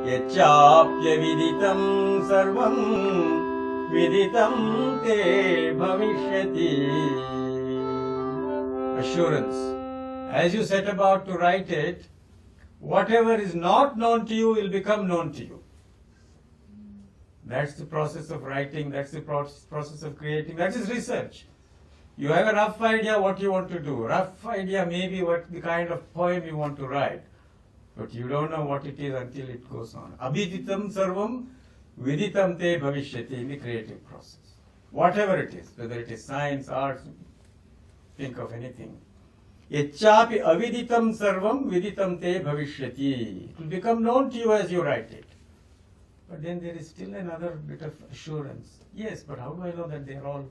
Yachapya viditam sarvam viditam te bhavishyati. Assurance. As you set about to write it, whatever is not known to you will become known to you. That's the process of writing, that's the process of creating, that is research. You have a rough idea what you want to do, rough idea maybe what the kind of poem you want to write, but you don't know what it is until it goes on. Abhiditam sarvam viditam te bhavishyati in the creative process. Whatever it is, whether it is science, arts, think of anything. Yachapi aviditam sarvam viditam te bhavishyati. It will become known to you as you write it. But then there is still another bit of assurance. Yes, but how do I know that they are all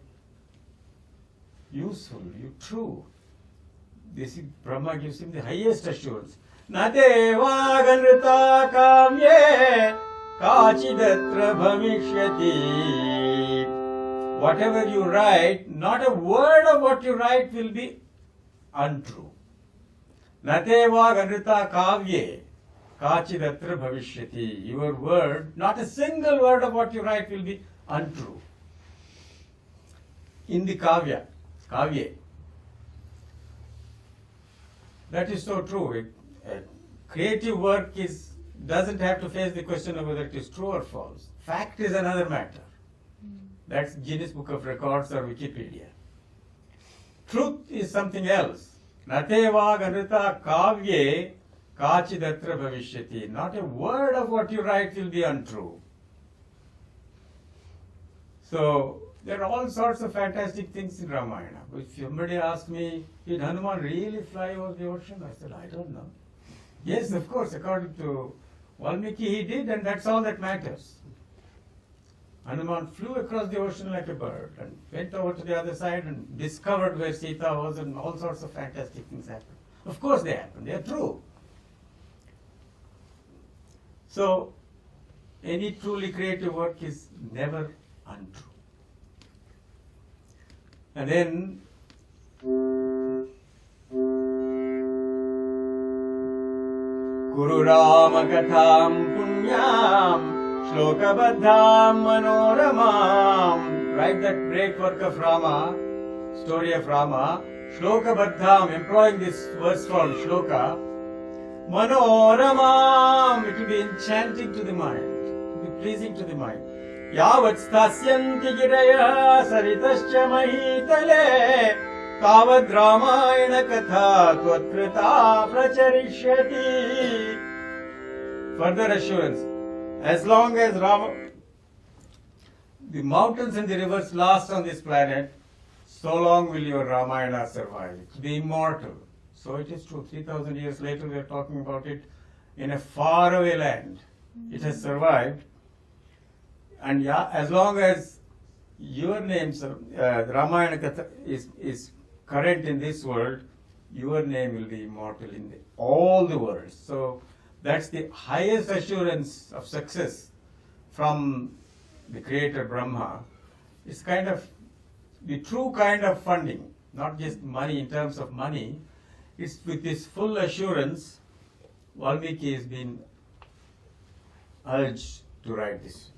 useful, true? This is, Brahma gives him the highest assurance. Nate vaganrita kamye kachidatra bhavishyati. Whatever you write, not a word of what you write will be untrue. Nate vaganrita kavye kachidatra bhavishyati. Your word, not a single word of what you write will be untrue. In the kavya, that is so true. Creative work doesn't have to face the question of whether it is true or false. Fact is another matter. That's Guinness Book of Records or Wikipedia. Truth is something else. Nateva ganrita kavye kachidatra bhavishyati. Not a word of what you write will be untrue. So, there are all sorts of fantastic things in Ramayana. If somebody asked me, did Hanuman really fly over the ocean? I said, I don't know. Yes, of course, according to Valmiki, he did, and that's all that matters. Hanuman flew across the ocean like a bird and went over to the other side and discovered where Sita was, and all sorts of fantastic things happened. Of course they happen, they are true. So, any truly creative work is never untrue. And then Kuru Rama Katham Punyam Śloka Baddham Manoramam. Write that great work of Rama, story of Rama, Śloka Baddham, employing this verse form, Śloka, Manoramam. It will be enchanting to the mind, it will be pleasing to the mind. Yavat stasyanti giraya saritascha mahitale Tavad Rāmāyaṇa katha tvatkrita pracharishyati. Further assurance, as long as the mountains and the rivers last on this planet, so long will your Ramayana survive. It will be immortal. So it is true, 3,000 years later we are talking about it in a faraway land. It has survived. And yeah, as long as your name, Ramayana Katha, is current in this world, your name will be immortal in all the worlds. So that's the highest assurance of success from the Creator Brahma. It's kind of the true kind of funding, not just money in terms of money. It's with this full assurance, Valmiki has been urged to write this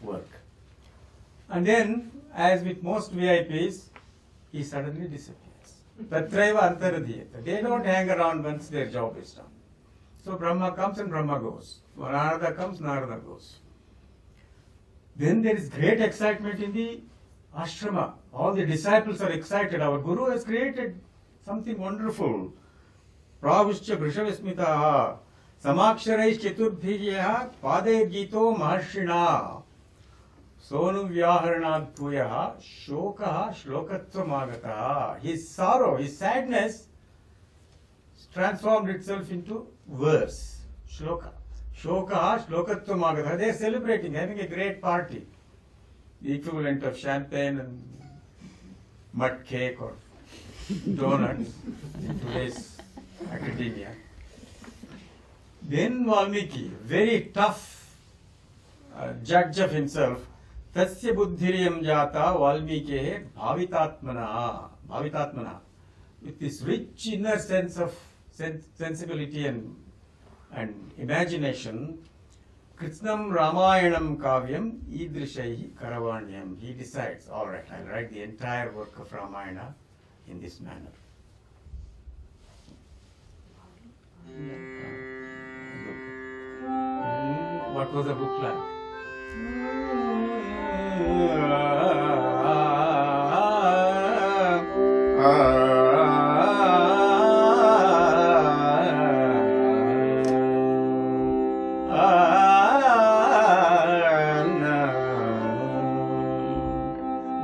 work. And then, as with most VIPs, he suddenly disappears. Tatraiva antaradhiyata. They don't hang around once their job is done. So Brahma comes and Brahma goes. When Narada comes, Narada goes. Then there is great excitement in the ashrama. All the disciples are excited. Our Guru has created something wonderful. Pravuscha Vrishavismitaha Samaksharais Chaturbhijyaha Padair Gito Maharshina Sonu Vyaharanad Puyaha Shokaha Shlokatva. His sorrow, his sadness transformed itself into verse. Shloka. Shokaha Shlokatva. They are celebrating, having a great party. The equivalent of champagne and mud cake or donuts in today's academia. Then Valmiki, very tough judge of himself, Tasya buddhiriyam jata Valmikehe bhavitatmana. With this rich inner sense of sensibility and imagination, Krishnam Rāmāyaṇam kavyam idrishaihi karavanyam. He decides, all right, I'll write the entire work of Ramayana in this manner. What was the book like?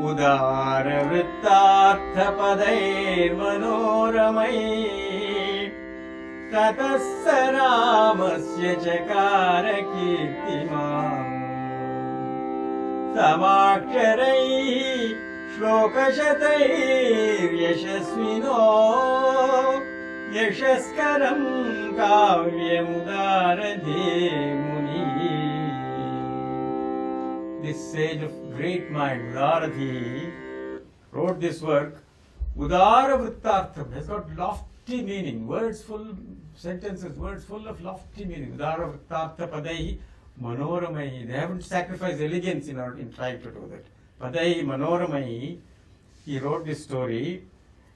उदार वृत्तार्थ पदैर् मनोरमै ततः स रामस्य चकार कीर्तिमान् समाक्षरैः श्लोकशतैर्यशस्विनो यशस्करं काव्यमुदारधे मुनिः. This sage of great mind, Udaradhi, wrote this work. Udara Vrittartham has got lofty meaning, words full, sentences, words full of lofty meaning. Udara Vrittartha Padai Manoramai. They haven't sacrificed elegance in trying to do that. Padai Manoramai, he wrote this story.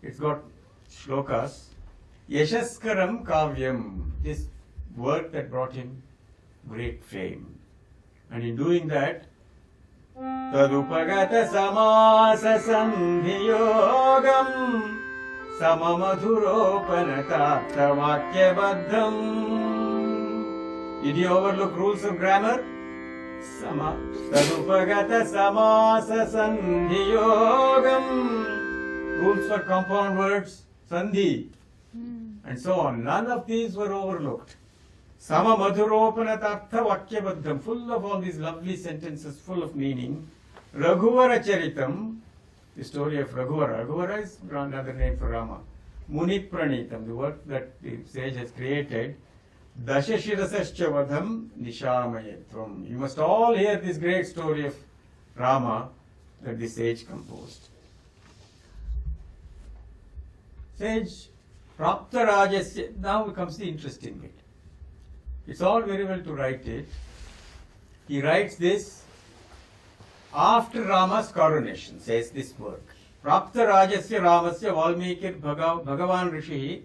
It's got shlokas. Yashaskaram Kavyam, this work that brought him great fame. And in doing that, Tadupagata samasa sandhiyogam samamaduropanatāpta vakyabaddham. Did you overlook rules of grammar? Tadupagata samasa sandhiyogam. Rules for compound words, sandhi, and so on. None of these were overlooked. Sama madhuropanatartha vakyabaddham, full of all these lovely sentences, full of meaning. Raghuvara Charitam, the story of Raghuvara. Raghuvara is another name for Rama. Muni Pranitam, the work that the sage has created. Dashashirasascha vadham nishamayatvam. You must all hear this great story of Rama that the sage composed. Sage Prapta Rajasya, now comes the interesting bit. It's all very well to write it. He writes this after Rama's coronation, says this work. Prapta Rajasya Ramasya Valmikir Bhagavan Rishihi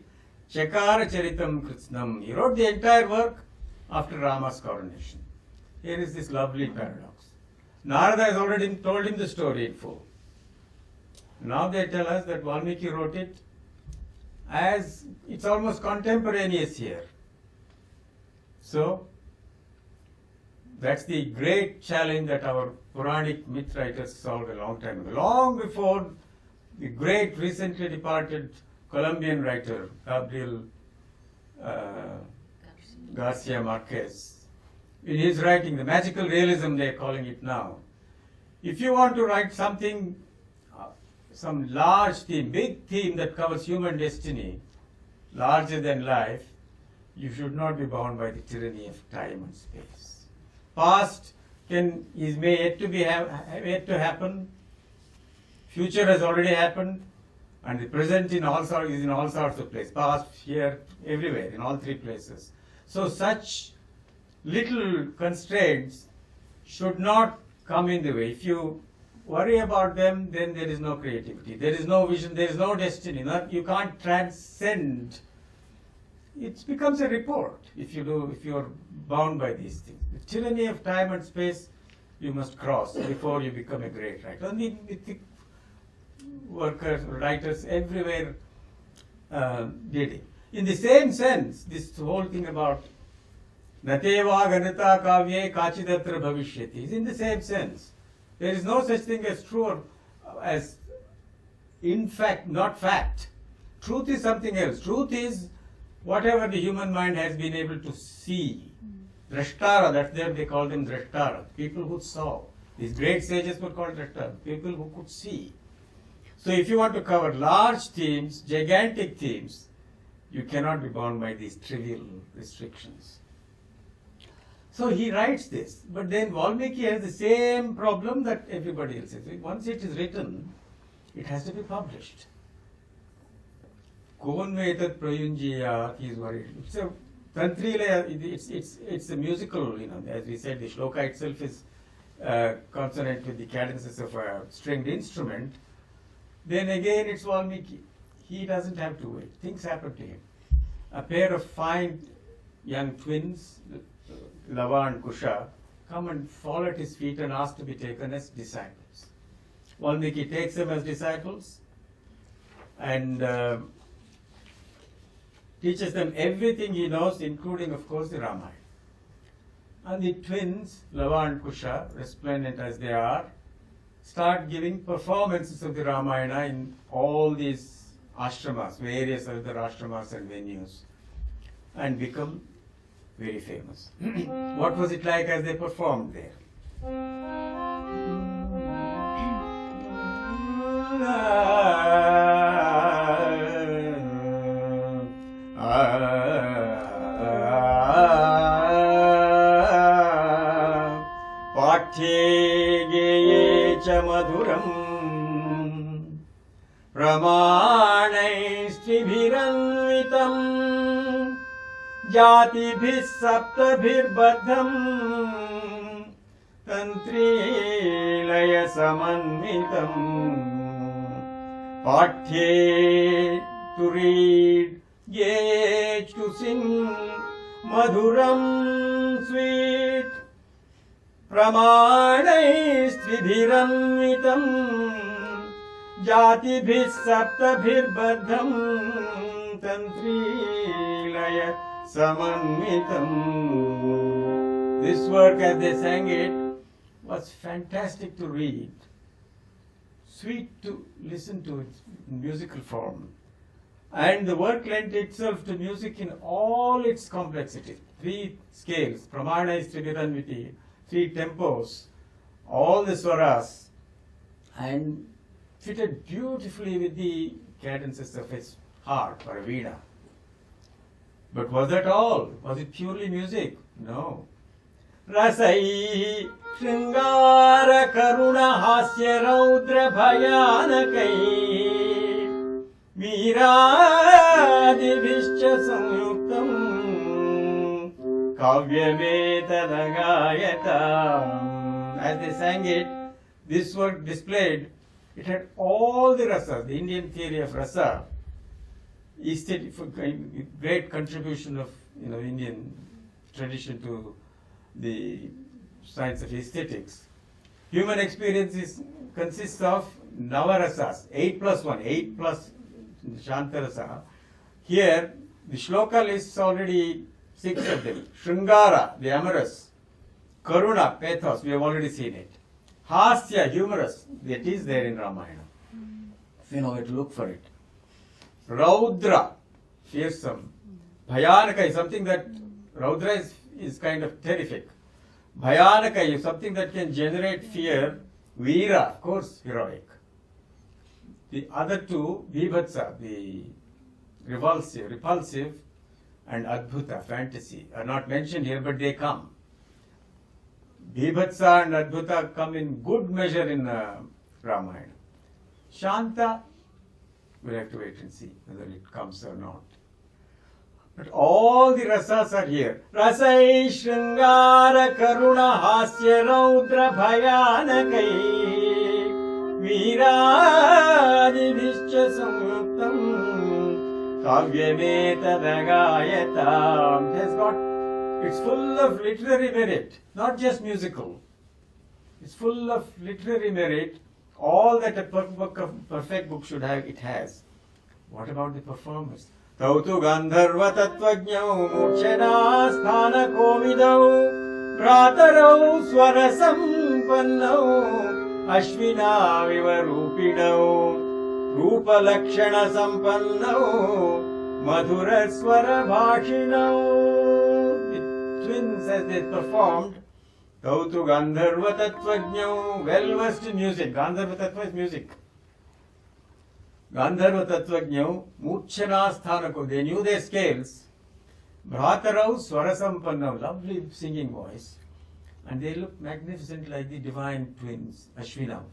Chakara Charitam Krishnam. He wrote the entire work after Rama's coronation. Here is this lovely paradox. Narada has already told him the story in full. Now they tell us that Valmiki wrote it as it's almost contemporaneous here. So, that's the great challenge that our Puranic myth writers solved a long time ago. Long before the great recently departed Colombian writer, Gabriel Garcia Marquez, in his writing, the magical realism they are calling it now. If you want to write something, some large theme, big theme that covers human destiny, larger than life, you should not be bound by the tyranny of time and space. Past is may yet to happen. Future has already happened, and the present is in all sorts of places. Past, here, everywhere, in all three places. So such little constraints should not come in the way. If you worry about them, then there is no creativity, there is no vision, there is no destiny. You can't transcend. It becomes a report if you are bound by these things. The tyranny of time and space you must cross before you become a great writer. And the workers, writers everywhere did it. In the same sense, this whole thing about Nateva Ganata Kavye Kachidatra Bhavishyati is in the same sense. There is no such thing as true or as in fact, not fact. Truth is something else. Truth is whatever the human mind has been able to see. Drashtara, that's there they call them Drashtara, people who saw. These great sages were called Drashtara, people who could see. So if you want to cover large themes, gigantic themes, you cannot be bound by these trivial restrictions. So he writes this, but then Valmiki has the same problem that everybody else has. Once it is written, it has to be published. Konvetat Prayunjiya, he is worried. It's a Tantrilaya, it's a musical, as we said, the śloka itself is consonant with the cadences of a stringed instrument. Then again it's Valmiki. He doesn't have to wait. Things happen to him. A pair of fine young twins, Lava and Kusha, come and fall at his feet and ask to be taken as disciples. Valmiki takes them as disciples and teaches them everything he knows, including, of course, the Ramayana. And the twins, Lava and Kusha, resplendent as they are, start giving performances of the Ramayana in all these ashramas, various other ashramas and venues, and become very famous. What was it like as they performed there? Pathe geye cha madhuram Ramanaistribhiranvitam Jatibhis saptabhirbadham Tantrilaya samanvitam Pathe to read, Ge to sing, Madhuram sweet Pramanaistribhiranvitam Jatibhis saptabhirbadham Tantrilaya samanvitam. This work, as they sang it, was fantastic to read, sweet to listen to it in musical form. And the work lent itself to music in all its complexity. 3 scales, Pramanaistribhiranviti, 3 tempos, all the swaras, and fitted beautifully with the cadences of his harp or veena. But was that all? Was it purely music? No. Rasai Shringara Karuna Hasya Raudra Bhayanakai Veeradibhischa Samyuktam Kavyameta. As they sang it, this work displayed, it had all the rasas, the Indian theory of rasa, great contribution of Indian tradition to the science of aesthetics. Human experience consists of navarasas, 8 plus 1, 8 plus shantarasa. Here, the shloka lists already 6 of them. Shringara, the amorous. Karuna, pathos, we have already seen it. Hasya, humorous, that is there in Ramayana. If you know where to look for it. Raudra, fearsome. Bhayanaka is something that, Raudra is kind of terrific. Bhayanaka is something that can generate fear. Veera, of course, heroic. The other 2, Bibhatsa, the repulsive, and Adbhuta, fantasy, are not mentioned here, but they come. Bibhatsa and Adbhuta come in good measure in Ramayana. Shanta, we'll have to wait and see whether it comes or not. But all the rasas are here. Rasai Shringara Karuna Hasya Raudra Bhayanakai Veeradibhischa Samyuktam Kavyameta Dagayatam. It's full of literary merit, not just musical. It's full of literary merit. All that a perfect book should have, it has. What about the performers? Tautu Gandharva Tattvajñau Murchana Sthana Kovidau Pratarau Swara Sampannau Ashvina Vivarupinau Rupa Lakshana Sampannau Madhura Swara Bhashinau. The twins, as they performed, Tautu Gandharva Tattvajñau, well versed in music. Gandharva Tattva is music. Gandharva Tattvajñau, Murchana Sthanako, they knew their scales. Bhratarau Swarasampannau, lovely singing voice. And they look magnificent like the divine twins, Ashwinau.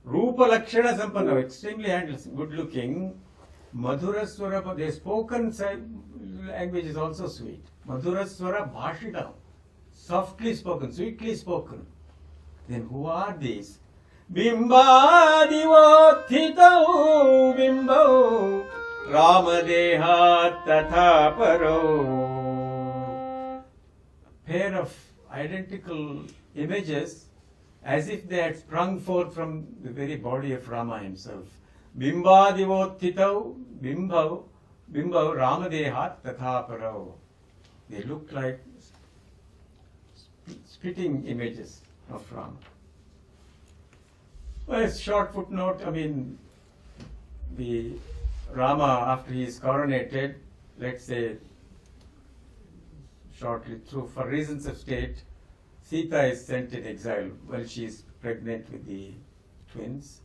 Rupa Lakshana Sampannau, extremely handsome, good looking. Madhura Swarapa, they spoken language is also sweet. Madhuraswara bhashidam, softly spoken, sweetly spoken. Then who are these? Bimbadivotthitau bimbau Rāmadehat tatha paro. Pair of identical images as if they had sprung forth from the very body of Rama himself. Bimbadivotthitau bimbau Rāmadehat tatha paro. They look like spitting images of Rama. Well, a short footnote, the Rama, after he is coronated, let's say shortly for reasons of state, Sita is sent in exile while she is pregnant with the twins.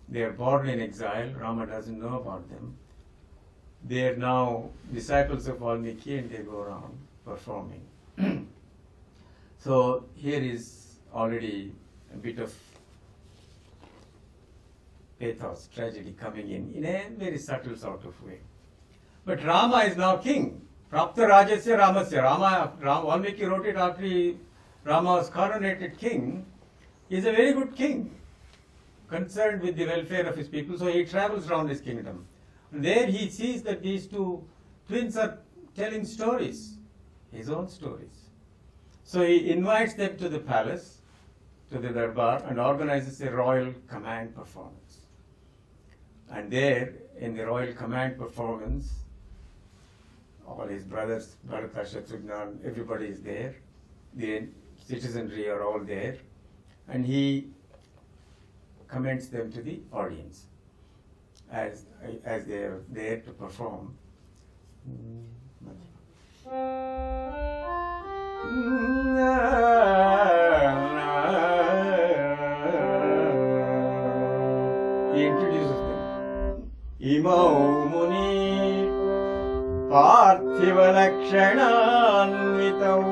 They are born in exile. Rama doesn't know about them. They are now disciples of Valmiki and they go around performing. So here is already a bit of pathos, tragedy coming in a very subtle sort of way. But Rama is now king. Prapta Rajasya Ramasya. Valmiki wrote it after Rama was coronated king. He is a very good king, concerned with the welfare of his people, so he travels around his kingdom. And there he sees that these two twins are telling stories, his own stories. So he invites them to the palace, to the darbar, and organizes a royal command performance. And there, in the royal command performance, all his brothers, Bharata, Shatrugna, everybody is there. The citizenry are all there. And he commends them to the audience as they are there to perform. He introduces them. Imau muni parthiva lakshananvitau.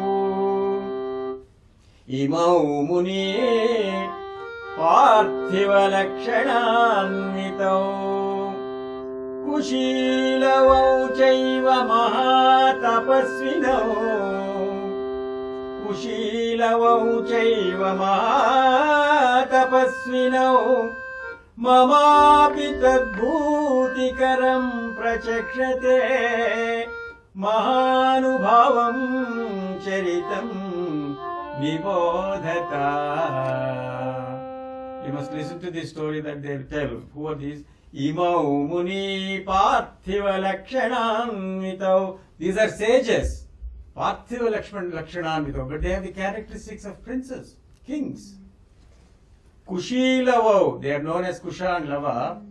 Imau muni parthiva lakshananvitau. Kushilavau chaiva mahatapasvinau. Kushilavau chaiva mahatapasvinau. Mamapi tadbhutikaram prachakshate. Mahanubhavam charitam vibodhata. You must listen to this story that they tell. Who are these? Imau muni parthiva lakshananvitau. These are sages. Parthiva lakshananvitau. But they have the characteristics of princes, kings. Kushilavau. They are known as Kusha and Lava.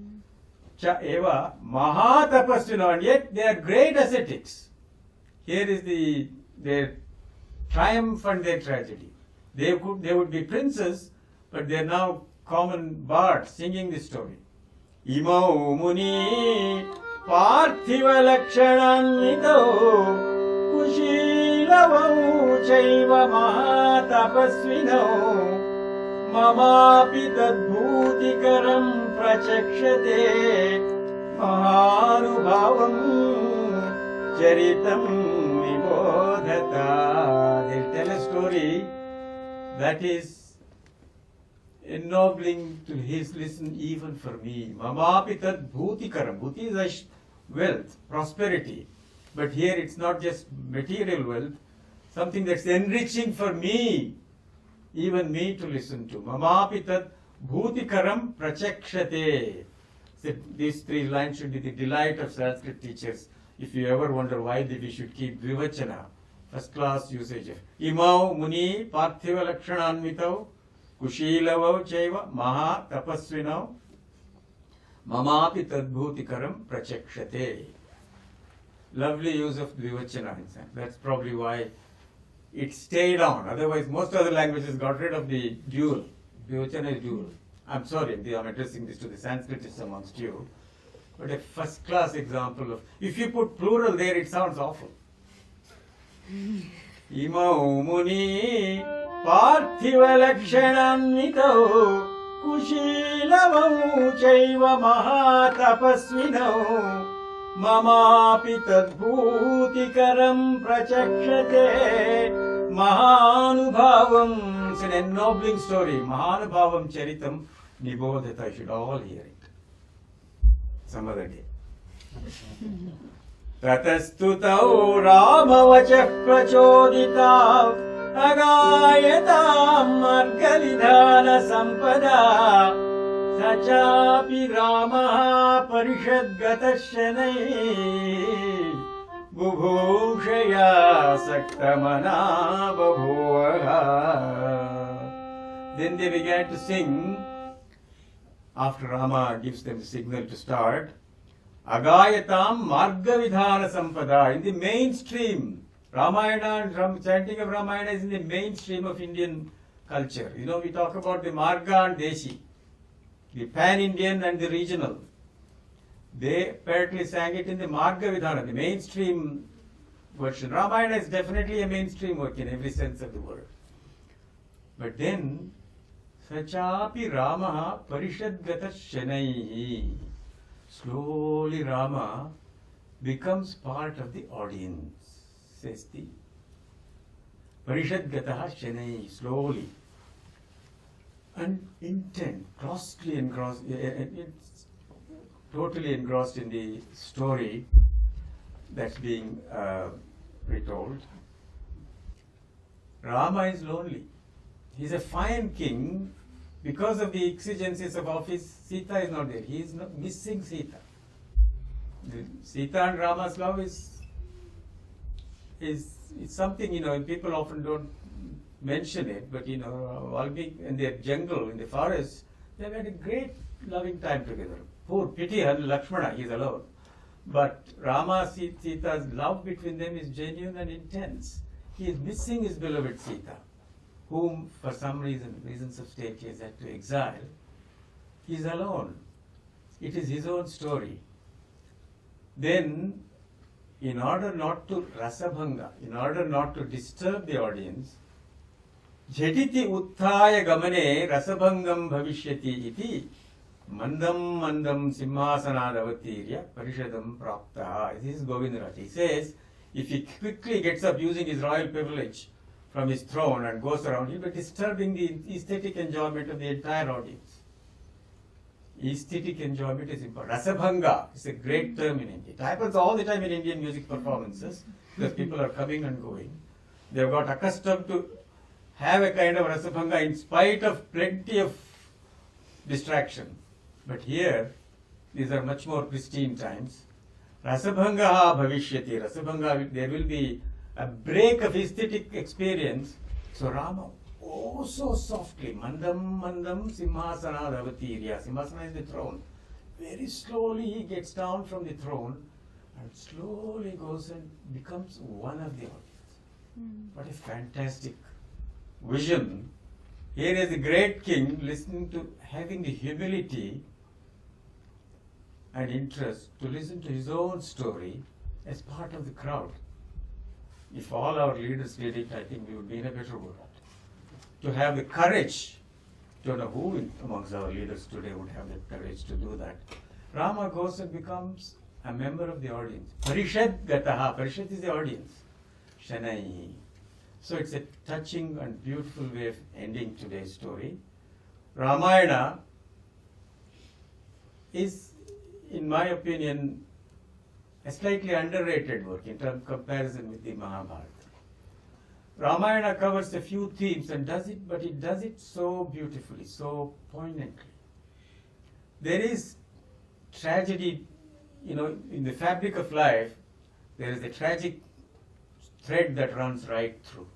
Cha eva mahatapasvina. And yet they are great ascetics. Here is their triumph and their tragedy. They would be princes, but they are now common bards singing this story. Imau muni parthiva lakshananvitau. Kushilavau chaiva mahatapasvinau. Mamapi tadbhutikaram prachakshate. Mahanubhavam charitam vibodhata. They'll tell a story that is ennobling to his listen even for me. Mamapi tadbhutikaram. Bhuti is wealth, prosperity. But here it's not just material wealth, something that's enriching for me, even me to listen to. Mamapi tadbhutikaram prachakshate. So these three lines should be the delight of Sanskrit teachers. If you ever wonder why we should keep Dvivachana, first class usage of Imau muni parthiva lakshananvitau. Kushilavau chaiva maha tapasvinau. Mamapi tadbhutikaram prachakshate. Lovely use of Dvivachana in Sanskrit. That's probably why it stayed on. Otherwise, most other languages got rid of the dual. Dvivachana is dual. I'm sorry, I'm addressing this to the Sanskritists amongst you. But a first class example of, if you put plural there, it sounds awful. Imau muni parthiva lakshananvitau. Kushilavau chaiva mahatapasvinau. mamapi tadbhutikaram prachakshate mahanubhavam. It's an ennobling story. Mahanubhavam charitam nibodhata. You should all hear it some other day. Tatastutau Ramavachah prachodita agayatam margalidhana sampada sachapi Ramaha parishadgata shanai bubhushaya saktamana babhuvaha. Then they began to sing. After Rama gives them the signal to start, Agayatam Marga Vidhana Sampada. In the mainstream, Ramayana and chanting of Ramayana is in the mainstream of Indian culture. You know, we talk about the Marga and Deshi, the pan-Indian and the regional. They apparently sang it in the Marga Vidhana, the mainstream version. Ramayana is definitely a mainstream work in every sense of the word. But then, Sachapi Ramaha Parishadgata Shanaihi. Slowly Rama becomes part of the audience, says the Parishadgata Shanaihi, slowly. And intent, grossly engrossed, it's totally engrossed in the story that's being retold. Rama is lonely. He's a fine king. Because of the exigencies of office, Sita is not there. He is not missing Sita. Sita and Rama's love is something, you know, people often don't mention it, but you know, Valmiki in their jungle, in the forest, they've had a great loving time together. Poor pity Lakshmana, he's alone. But Rama, Sita's love between them is genuine and intense. He is missing his beloved Sita, whom for some reasons of state he has had to exile. He is alone. It is his own story. Then, in order not to rasabhanga, in order not to disturb the audience, jhatiti utthaya gamane rasabhangam bhavishyati iti mandam mandam simhasanadavattirya parishadam praptaha. This is Govindaraj. He says, if he quickly gets up using his royal privilege from his throne and goes around, he'll be disturbing the aesthetic enjoyment of the entire audience. Aesthetic enjoyment is important. Rasabhanga is a great term in India. It happens all the time in Indian music performances because people are coming and going. They've got accustomed to have a kind of rasabhanga in spite of plenty of distraction. But here, these are much more pristine times. Rasabhanga bhavishyati. Rasabhanga, there will be a break of aesthetic experience. So Rama, oh so softly, mandam mandam simhasana dhavatirya. Simhasana is the throne. Very slowly he gets down from the throne and slowly goes and becomes one of the audience. What a fantastic vision. Here is a great king listening to, having the humility and interest to listen to his own story as part of the crowd. If all our leaders did it, I think we would be in a better world. To have the courage, don't know who amongst our leaders today would have the courage to do that. Rama goes and becomes a member of the audience. Parishad gataha. Parishad is the audience. Shanai. So it's a touching and beautiful way of ending today's story. Ramayana is, in my opinion, a slightly underrated work in terms of comparison with the Mahabharata. Ramayana covers a few themes and does it, but it does it so beautifully, so poignantly. There is tragedy, you know, in the fabric of life, there is a tragic thread that runs right through.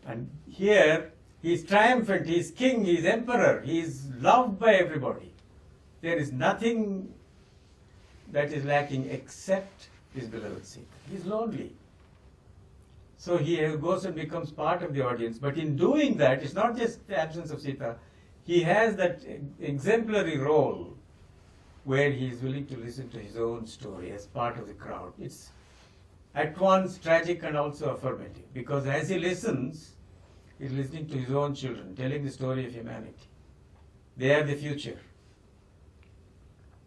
And here, he is triumphant, he is king, he is emperor, he is loved by everybody. There is nothing that is lacking except his beloved Sita. He is lonely. So he goes and becomes part of the audience. But in doing that, it's not just the absence of Sita. He has that exemplary role where he is willing to listen to his own story as part of the crowd. It's at once tragic and also affirmative. Because as he listens, he's listening to his own children, telling the story of humanity. They are the future.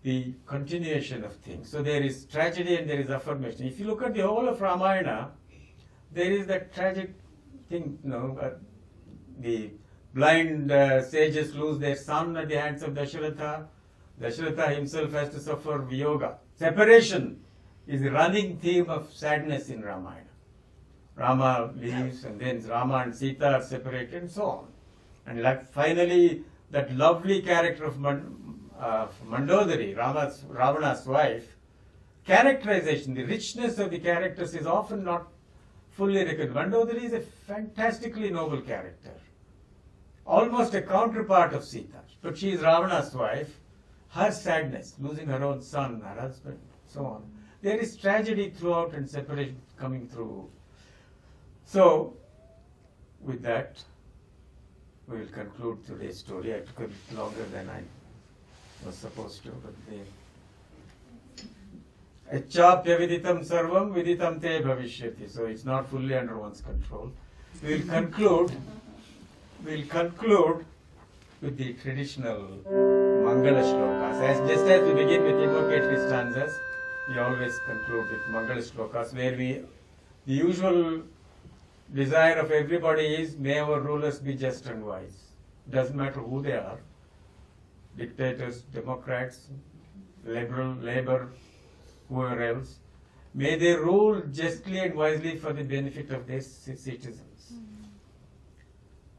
the continuation of things. So there is tragedy and there is affirmation. If you look at the whole of Ramayana, there is that tragic thing, the blind sages lose their son at the hands of Dasharatha. Dasharatha himself has to suffer viyoga. Separation is the running theme of sadness in Ramayana. Rama leaves, and then Rama and Sita are separated, and so on. And finally, that lovely character of Mandodari, Ravana's wife, characterization, the richness of the characters is often not fully recognized. Mandodari is a fantastically noble character, almost a counterpart of Sita. But she is Ravana's wife. Her sadness, losing her own son, her husband, so on. There is tragedy throughout and separation coming through. So, with that, we will conclude today's story. I took a bit longer than I was supposed to, but Echapya viditam sarvam viditam te bhavishyati. So it's not fully under one's control. We will conclude with the traditional Mangala shlokas. Just as we begin with invocatory stanzas, we always conclude with Mangala shlokas, where the usual desire of everybody is, may our rulers be just and wise. Doesn't matter who they are, dictators, democrats, liberal, labor, whoever else. May they rule justly and wisely for the benefit of their citizens.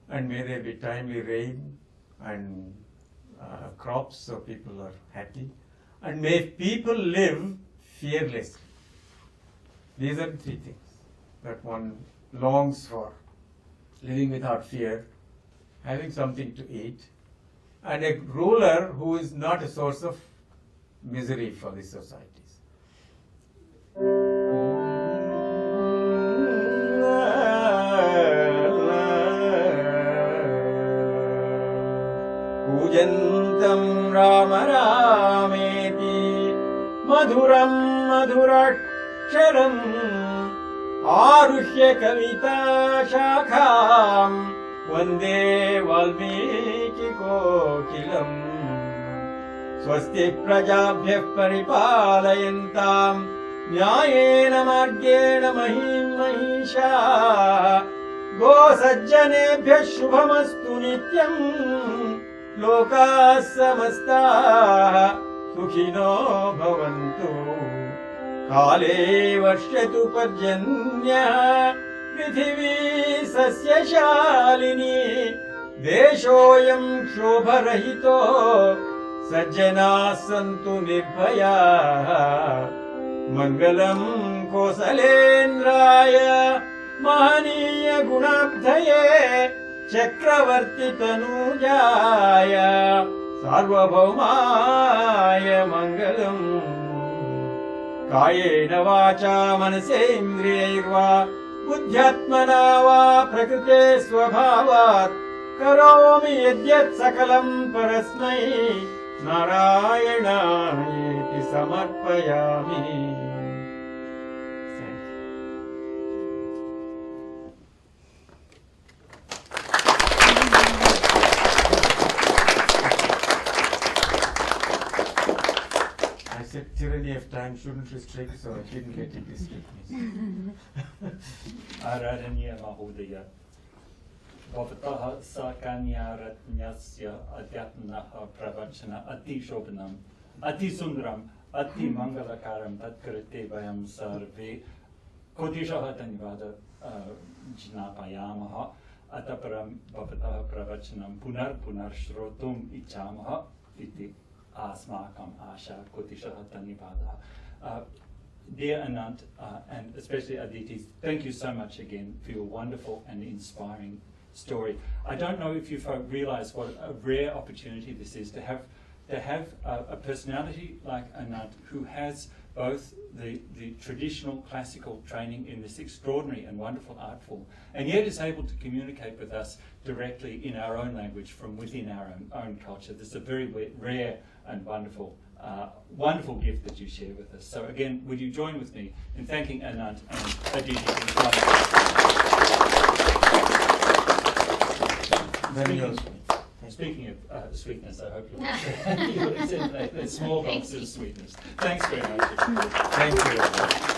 And may there be timely rain and crops so people are happy. And may people live fearlessly. These are the three things that one longs for: living without fear, having something to eat, and a ruler who is not a source of misery for the societies. Pujantam Rama Rameti Madhuram Madhuraksharam Aruhya Kavita Shakham Vande Valmiki Kokilam Swasti Prajabhyah Paripalayantam Nyayena Margena Mahim Mahisha Go Sajjanebhyah Shubhamastu Nityam Loka Samasta Sukhino Bhavantu Kale Varshatu Parjanya Prithivi Sasya Shalini Deshoyam Shobharahito Sajjana Santu Nirbhaya Mangalam Kosalendraya Mahaniya Gunabdhaye Chakravarti Tanujaya Sarvabhaumaya Mangalam Kayena Vacha Manasendriyairva Buddhyatmana va Prakrite Swabhavat Karomi Yadyat Sakalam Parasmai Narayana Iti Samarpayami. Tyranny of time shouldn't restrict, so I didn't get it restricted. Aradhaniya Mahodaya Bhavataha Sakanyaratnyasya Adhyatmanaha Pravachana Ati Shobhanam Ati Sundaram Ati Mangalakaram Tatkarate Vayam Sarve Kodishaha Dhanyavada Jinapayamaha Ataparam Bhavataha Pravachanam Punar Punar Shrotum Ichamaha Iti Asmakam Asha Kotishaha Dhanyavada. Dear Ananth, and especially Aditi, thank you so much again for your wonderful and inspiring story. I don't know if you've realized what a rare opportunity this is to have a personality like Ananth, who has both the traditional classical training in this extraordinary and wonderful art form, and yet is able to communicate with us directly in our own language from within our own culture. This is a very rare and wonderful gift that you share with us. So again, would you join with me in thanking Ananth and Aditi for this wonderful. Very useful. speaking of sweetness, I hope you would accept a small box of sweetness. Thanks very much. Thank you.